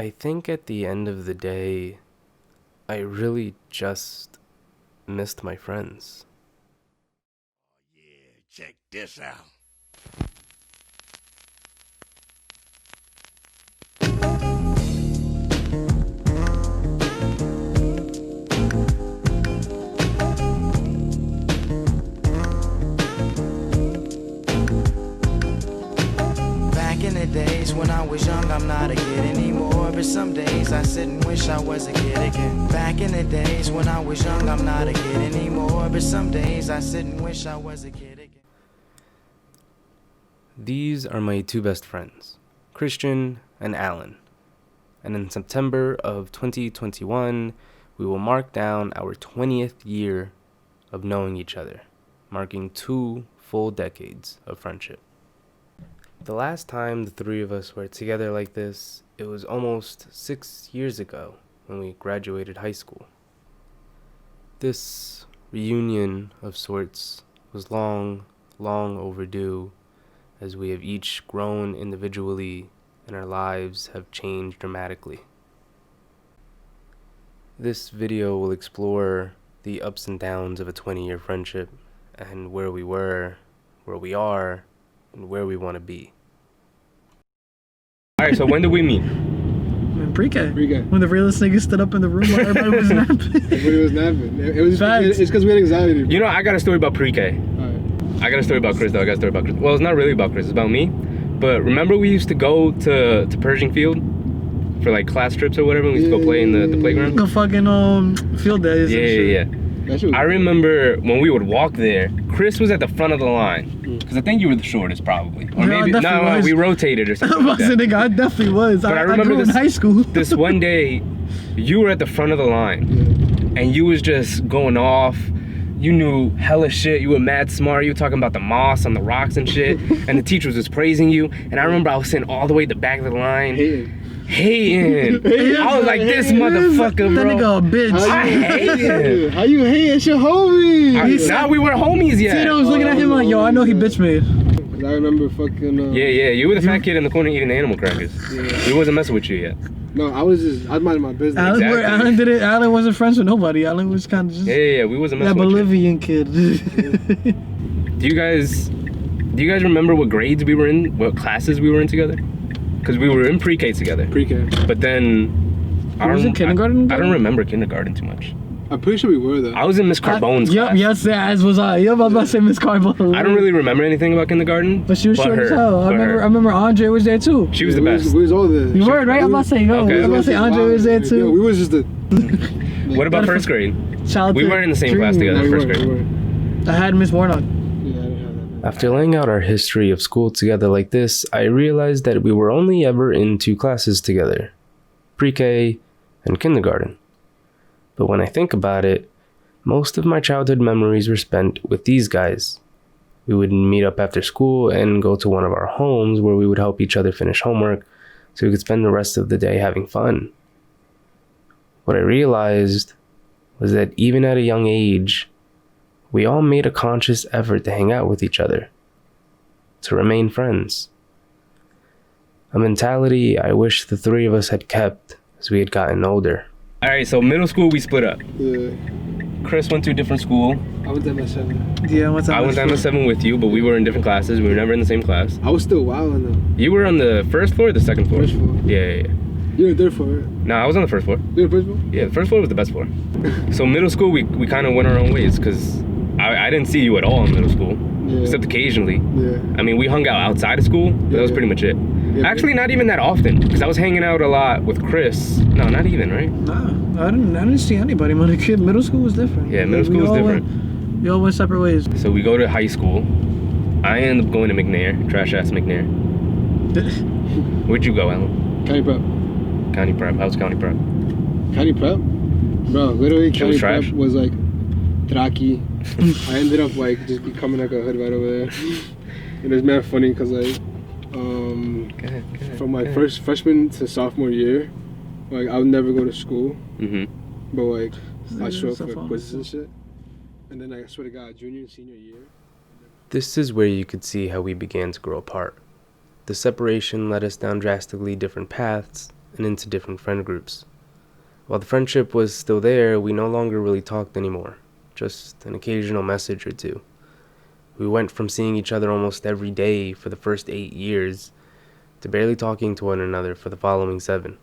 I think at the end of the day, I really just missed my friends. Yeah, check this out. Back in the days when I was young, I'm not a kid anymore. But some days I sit and wish I was a kid again. Back in the days when I was young, I'm not a kid anymore. But some days I sit and wish I was a kid again. These are my two best friends, Christian and Alan. And in September of 2021, we will mark down our 20th year of knowing each other, marking 2 full decades of friendship. The last time the three of us were together like this, it was almost 6 years ago when we graduated high school. This reunion of sorts was long overdue, as we have each grown individually and our lives have changed dramatically. This video will explore the ups and downs of a 20-year friendship and where we were, where we are, and where we want to be. Alright, so when did we meet? In pre-K. Pre-K. When the realest nigga stood up in the room while everybody was napping. Everybody was napping. It was Facts. it's because we had anxiety. You know, I got a story about pre-K. Alright. I got a story about Chris, though. Well, it's not really about Chris, it's about me. But remember we used to go to Pershing Field for like class trips or whatever, and we used to go play in the playground? The fucking field days. and shit. Yeah. That shit was I remember when we would walk there, Chris was at the front of the line. Because I think you were the shortest, probably. Or Yeah, I maybe, definitely was. we rotated or something I like said, that. nigga, I definitely was. But I I remember grew up in this- high school. This one day, you were at the front of the line, and you was just going off. You knew hella shit. You were mad smart. You were talking about the moss on the rocks and shit. And the teacher was just praising you. And I remember I was sitting all the way at the back of the line, hating. I was like, this motherfucker, That bro. nigga a bitch. I hate him. How you hate? It's your homie. Now we weren't homies yet. Tito was looking at him like, yo, I know he bitch made. I remember fucking. Yeah. You were the fat kid in the corner eating the animal crackers. He wasn't messing with you yet. No, I was minding my business. Alan, Exactly. Alan wasn't friends with nobody. Alan was kind of just Yeah. We wasn't that messing with Bolivian kid. you. Do you guys remember what grades we were in? What classes we were in together? Because we were in pre-K together. Pre-K. But then Was it kindergarten? I don't remember kindergarten too much. I'm pretty sure we were though. I was in Miss Carbone's Yup, class. yes, as was I. Yup, I was about to say Miss Carbone. I don't really remember anything about kindergarten. But she was short as her, hell. I but her. remember Andre was there too. She was the we best. We was all there. You were, right? I'm about to say, yo. Okay. I'm about to say Andre was there Yo, too. we was just the. What about first grade? Childhood We weren't in the same class dream. together. No, we First weren't, grade. we weren't. I had Miss Warnock. Yeah, I didn't have that. After laying out our history of school together like this, I realized that we were only ever in 2 classes together, pre-K and kindergarten. But when I think about it, most of my childhood memories were spent with these guys. We would meet up after school and go to one of our homes where we would help each other finish homework so we could spend the rest of the day having fun. What I realized was that even at a young age, we all made a conscious effort to hang out with each other, to remain friends. A mentality I wish the 3 of us had kept as we had gotten older. All right, so middle school we split up. Yeah. Chris went to a different school. I went to MS7. Yeah, what's up? I went to MS7 with you, but we were in different classes. We were never in the same class. I was still wilding though. You were on the first floor or the second floor? First floor. Yeah. You were there for it. No, I was on the first floor. You were first floor? Yeah, the first floor was the best floor. So middle school, we kind of went our own ways because I didn't see you at all in middle school, Yeah. except occasionally. Yeah. I mean, we hung out outside of school, but that was Yeah. pretty much it. Yeah, Actually, not even that often, because I was hanging out a lot with Chris. No, not even, right? Nah, I didn't see anybody. When a kid, middle school was different. Yeah, middle We school was all different. We all went separate ways. So we go to high school. I end up going to McNair, trash ass McNair. Where'd you go, Alan? County prep. County Prep. How's County Prep? County prep? Bro, literally It was county prep trash? was like Draki. I ended up like just becoming like a hood right over there. And it's mad funny because like from my first freshman to sophomore year, like I would never go to school, Mm-hmm. but like I show up So for fun. quizzes and shit. And then like, I swear to God, junior and senior year. This is where you could see how we began to grow apart. The separation led us down drastically different paths, and into different friend groups. While the friendship was still there, we no longer really talked anymore, just an occasional message or two. We went from seeing each other almost every day for the first 8 years to barely talking to one another for the following 7.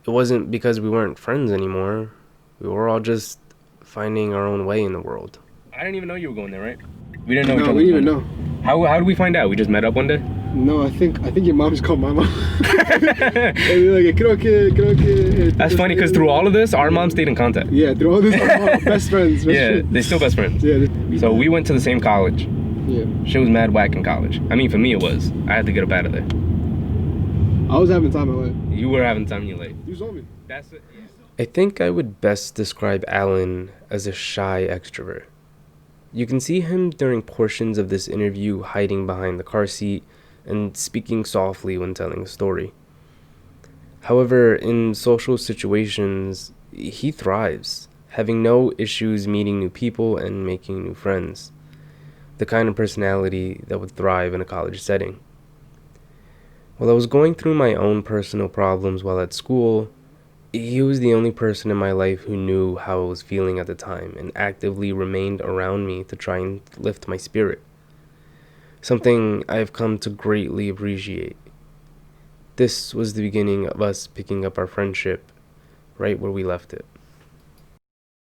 It wasn't because we weren't friends anymore. We were all just finding our own way in the world. I didn't even know you were going there, right? We didn't know each No, other. we didn't even know. How did we find out? We just met up one day? No, I think your mom just called my mom. And they're like, creo que. That's funny because through all of this, our mom stayed in contact. Yeah, through all this, our mom, best friends. Yeah, they're still best friends. Yeah. So we went to the same college. Yeah. She was mad whack in college. I mean, for me it was. I had to get up out of there. I was having time at life. You were having time in your life. You saw me. That's it. Yeah. I think I would best describe Alan as a shy extrovert. You can see him during portions of this interview hiding behind the car seat and speaking softly when telling a story. However, in social situations, he thrives, having no issues meeting new people and making new friends. The kind of personality that would thrive in a college setting. While I was going through my own personal problems while at school, he was the only person in my life who knew how I was feeling at the time and actively remained around me to try and lift my spirit. Something I have come to greatly appreciate. This was the beginning of us picking up our friendship right where we left it.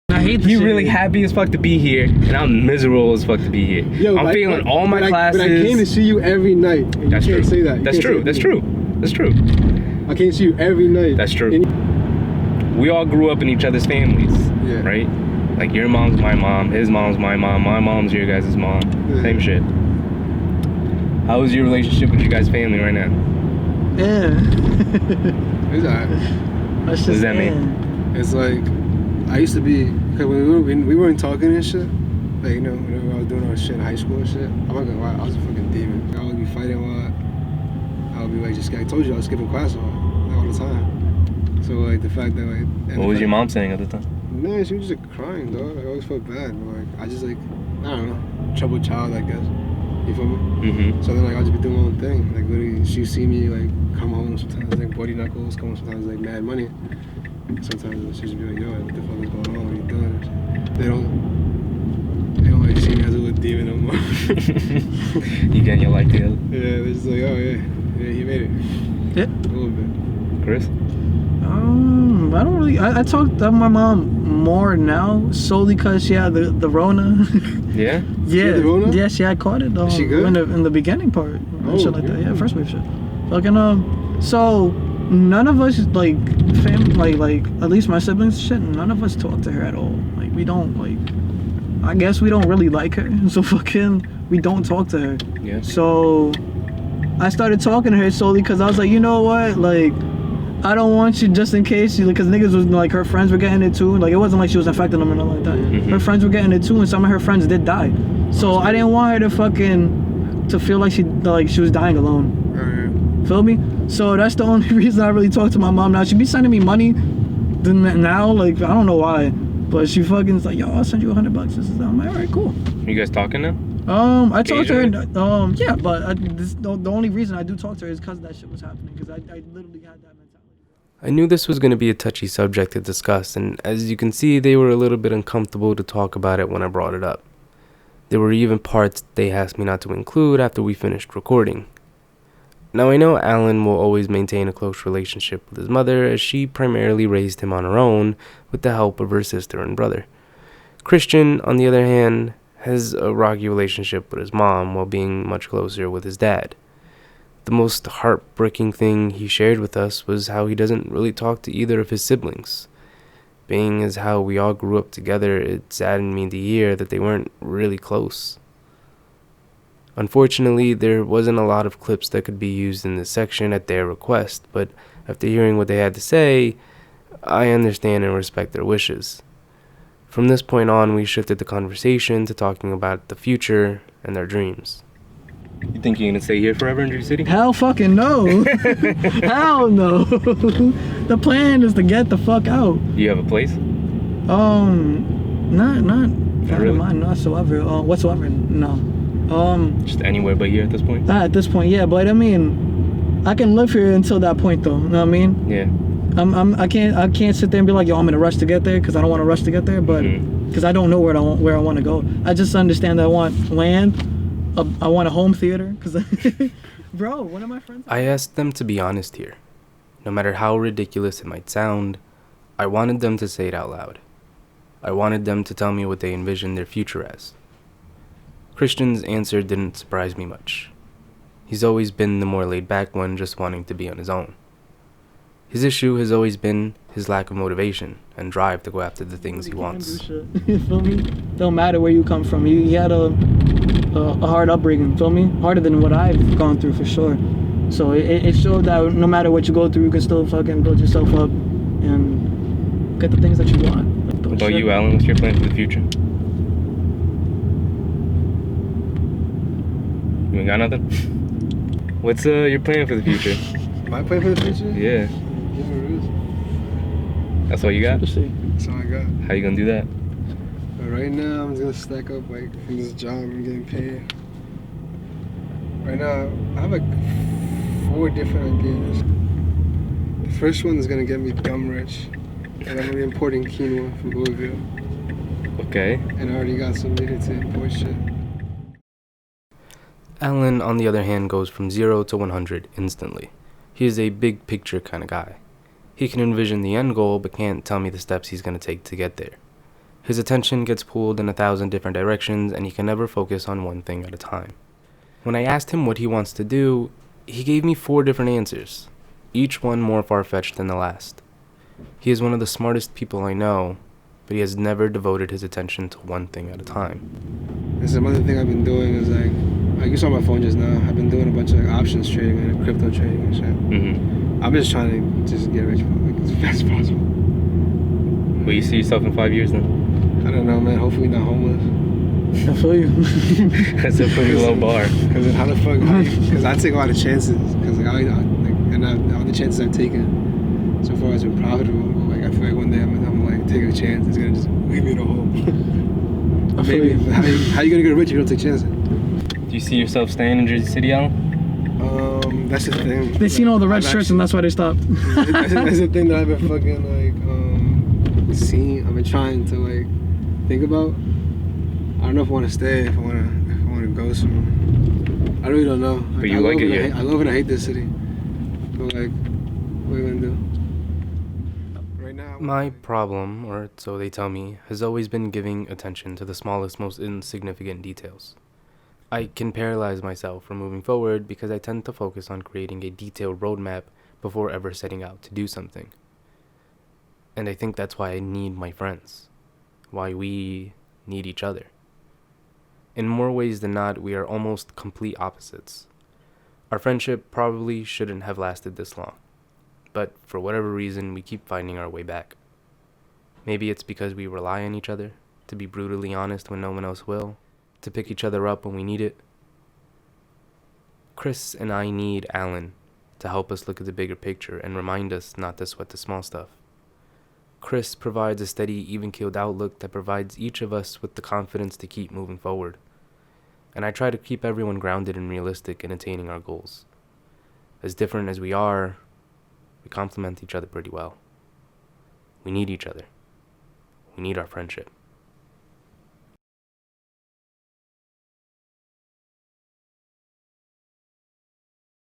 I hate this You're shit. really happy as fuck to be here, and I'm miserable as fuck to be here. Yo, I'm failing all my but classes. But I came to see you every night. And That's you true. can't say that. You That's can't say true. that. That's true. That's true. I came to see you every night. That's true. And We all grew up in each other's families, Yeah. right? Like your mom's my mom, his mom's my mom's your guys' mom. Yeah. Same shit. How is your relationship with your guys' family right now? Yeah. it's alright. That's just, does that mean? yeah. It's like I used to be, cause when we weren't talking and shit. Like whenever I was doing our shit in high school and shit, I'm not gonna lie, I was a fucking demon. I would be fighting a lot. I would be like, I told you I was skipping class all the time. So like the fact that like. What was your mom saying at the time? Man, she was just like, crying, dog. I always felt bad. But, like I just like, I don't know, troubled child, I guess. You feel me? Mm-hmm. So then like I'll just be doing my own thing. Like literally, she see me like come home sometimes like bloody knuckles, come home sometimes like mad money. Sometimes she just be like, yo, what the fuck is going on? What are you doing? They don't like see me as a little demon no more. You getting your life together? Yeah, they're just like, oh yeah, he made it. Yeah. A little bit. Chris? I don't really. I talk to my mom more now solely because she had the Rona. Yeah? Yeah, had the Rona? yeah, she had caught it. Is she good? In the beginning part, and Oh, shit like that. yeah. Yeah, first wave shit. Fucking so none of us like like at least my siblings shit. None of us talk to her at all. Like we don't like. I guess we don't really like her, so fucking we don't talk to her. Yeah. So I started talking to her solely because I was like, you know what, like. I don't want you just in case you, because niggas was like, her friends were getting it too. Like, it wasn't like she was infecting them or nothing like that. Mm-hmm. Her friends were getting it too, and some of her friends did die. So I didn't want her to feel like she was dying alone. Alright. Feel me? So that's the only reason I really talk to my mom now. She be sending me money now, like, I don't know why. But she fucking's like, yo, I'll send you $100. This is that. I'm like, all right, cool. You guys talking now? I talked to her, yeah, but the only reason I do talk to her is because that shit was happening, because I literally had that mentality. I knew this was going to be a touchy subject to discuss, and as you can see, they were a little bit uncomfortable to talk about it when I brought it up. There were even parts they asked me not to include after we finished recording. Now I know Alan will always maintain a close relationship with his mother, as she primarily raised him on her own with the help of her sister and brother. Christian, on the other hand, has a rocky relationship with his mom while being much closer with his dad. The most heartbreaking thing he shared with us was how he doesn't really talk to either of his siblings. Being as how we all grew up together, it saddened me to hear that they weren't really close. Unfortunately, there wasn't a lot of clips that could be used in this section at their request, but after hearing what they had to say, I understand and respect their wishes. From this point on, we shifted the conversation to talking about the future and their dreams. You think you're gonna stay here forever in Jersey City? Hell fucking no. Hell no. The plan is to get the fuck out. You have a place? Not really? mine whatsoever. No. Just anywhere but here at this point? At this point, yeah, but I mean, I can live here until that point though. You know what I mean? Yeah. I can't sit there and be like, yo, I'm in a rush to get there, because I don't want to rush to get there, but because I don't know where I want to go. I just understand that I want land. I want a home theater, because bro, one of my friends. I asked them to be honest here. No matter how ridiculous it might sound, I wanted them to say it out loud. I wanted them to tell me what they envisioned their future as. Christian's answer didn't surprise me much. He's always been the more laid-back one, just wanting to be on his own. His issue has always been his lack of motivation and drive to go after the things he wants. You feel me? Don't matter where you come from. He had a hard upbringing, feel me? Harder than what I've gone through, for sure. So it showed that no matter what you go through, you can still fucking build yourself up and get the things that you want. What about you, Alan? What's your plan for the future? You ain't got nothing? What's your plan for the future? My plan for the future? Yeah. Give me a reason. That's all you got? Let's see. That's all I got. How you gonna do that? But right now, I'm just gonna stack up like from this job I'm getting paid. Right now, I have like 4 different ideas. The first one is gonna get me dumb rich, and I'm gonna be importing quinoa from Louisville. Okay. And I already got some money to import shit. Alan, on the other hand, goes from 0 to 100 instantly. He is a big picture kind of guy. He can envision the end goal, but can't tell me the steps he's going to take to get there. His attention gets pulled in 1,000 different directions, and he can never focus on one thing at a time. When I asked him what he wants to do, he gave me 4 different answers, each one more far-fetched than the last. He is one of the smartest people I know, but he has never devoted his attention to one thing at a time. And some other thing I've been doing is like you saw my phone just now, I've been doing a bunch of like options trading and crypto trading and shit. Mm-hmm. I'm just trying to just get rich like, as fast as possible. Will you see yourself in 5 years then? I don't know, man. Hopefully not homeless. I feel you. That's a pretty low bar. Because then how the fuck? Because I take a lot of chances. Because all the chances I've taken so far has been profitable. But like I feel like one day I'm like taking a chance. It's gonna just leave me in a hole. I feel Maybe. you. How you gonna get rich if you don't take chances? Do you see yourself staying in Jersey City, Alan? That's the thing. They seen all the red I've shirts and that's why they stopped. that's the thing that I've been fucking like seeing. I've been trying to like think about. I don't know if I want to stay. If I want to go somewhere. I really don't know. But you like it here. I love it. I hate this city. But like, what are you gonna do? Right now. My problem, or so they tell me, has always been giving attention to the smallest, most insignificant details. I can paralyze myself from moving forward because I tend to focus on creating a detailed roadmap before ever setting out to do something. And I think that's why I need my friends, why we need each other. In more ways than not, we are almost complete opposites. Our friendship probably shouldn't have lasted this long, but for whatever reason, we keep finding our way back. Maybe it's because we rely on each other, to be brutally honest when no one else will, to pick each other up when we need it. Chris and I need Alan to help us look at the bigger picture and remind us not to sweat the small stuff. Chris provides a steady, even-keeled outlook that provides each of us with the confidence to keep moving forward. And I try to keep everyone grounded and realistic in attaining our goals. As different as we are, we complement each other pretty well. We need each other. We need our friendship.